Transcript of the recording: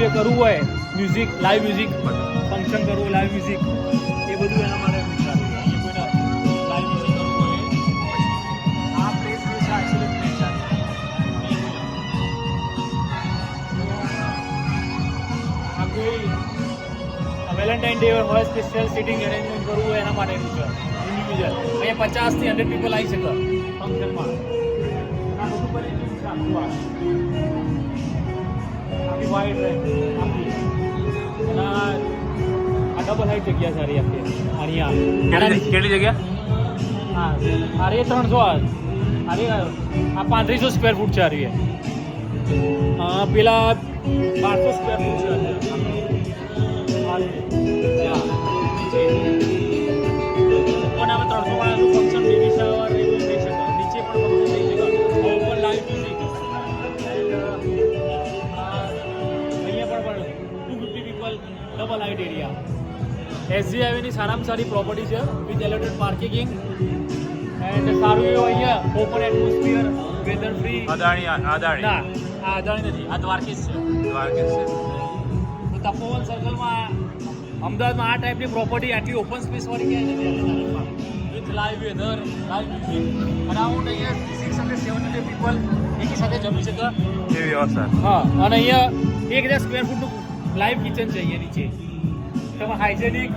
એ કરવું હોય music live music function કરવું હોય લાઈવ મ્યુઝિક એ બધું એના માટે સારું છે. અહીંયા કોઈને લાઈવ મ્યુઝિક કરવું હોય આ પ્લેસ જે છે આઇસોલેટ પ્લેસ છે. આ કોઈ વેલેન્ટાઇન ડે હોય સ્પેશિયલ સિટિંગ એરેન્જમેન્ટ કરવું હોય એના માટેનું છે ઇન્ડિવિજ્યુઅલ. અહીંયા 50 થી 100 પીપલ આવી શકે ફંક્શનમાં. આ બધું કરી આખી વાઇડ રહે આખી એના આ ડબલ હાઈટ જગ્યા સારી આપી અહીંયા કેટલી જગ્યા? હા અરે 300 અરે આ 3500 સ્ક્વેર ફૂટ છે અરે પેલા 1200 સ્ક્વેર ફૂટ છે પણ હવે 300 વાળાનું ફંક્શન બેબી શાવર એવું થઈ શકે નીચે પણ ફંક્શન થઈ શકે ઉપર લાઈવ મ્યુઝિક અહીંયા પણ 250 people double height area. SG હાઈવેની સારામાં સારી પ્રોપર્ટી છે વિથ એલોટેડ પાર્કિંગ એન્ડ સારું એવું અહીંયા open atmosphere weather free. Adani ના આ અદાણી નથી, આ દ્વારકેશ છે. દ્વારકેશ છે. તો તપોવન સર્કલમાં અમદાવાદમાં આ ટાઈપની પ્રોપર્ટી આટલી ઓપન સ્પેસ વાળી ક્યાંય નથી with live weather live music around અહીંયા 600-700 પીપલ એકી સાથે જમી શકે એવી વ્યવસ્થા. હા. અને અહીંયા 1000 સ્ક્વેર ફૂટનું લાઈવ કિચન છે અહીંયા નીચે. તમે હાઇજેનિક